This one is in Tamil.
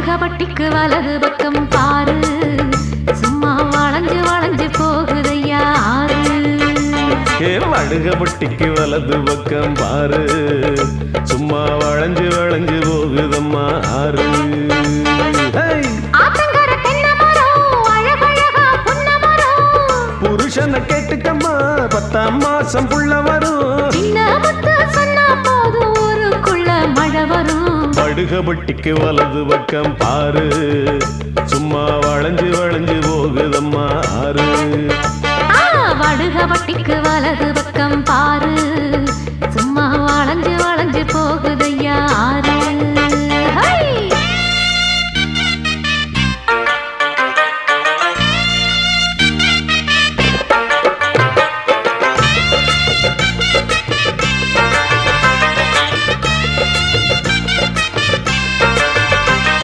வடுகபட்டிக்கு வலது பக்கம் பாரு சும்மா வளைஞ்சு வளைஞ்சு போகுதையா ஆறு வடுகபட்டிக்கு வலது பக்கம் பாரு சும்மா வளைஞ்சு வளைஞ்சு போகுதம்மா ஆறு புருஷனை கேட்டுக்கம்மா 10ஆம் மாசம் புள்ள வரும் மழை வரும் வடுகபட்டிக்கு வலது பக்கம் பாரு சும்மா வளைஞ்சு வளைஞ்சு போகுதம்மா ஆறு வடுகபட்டிக்கு வலது பக்கம் பாரு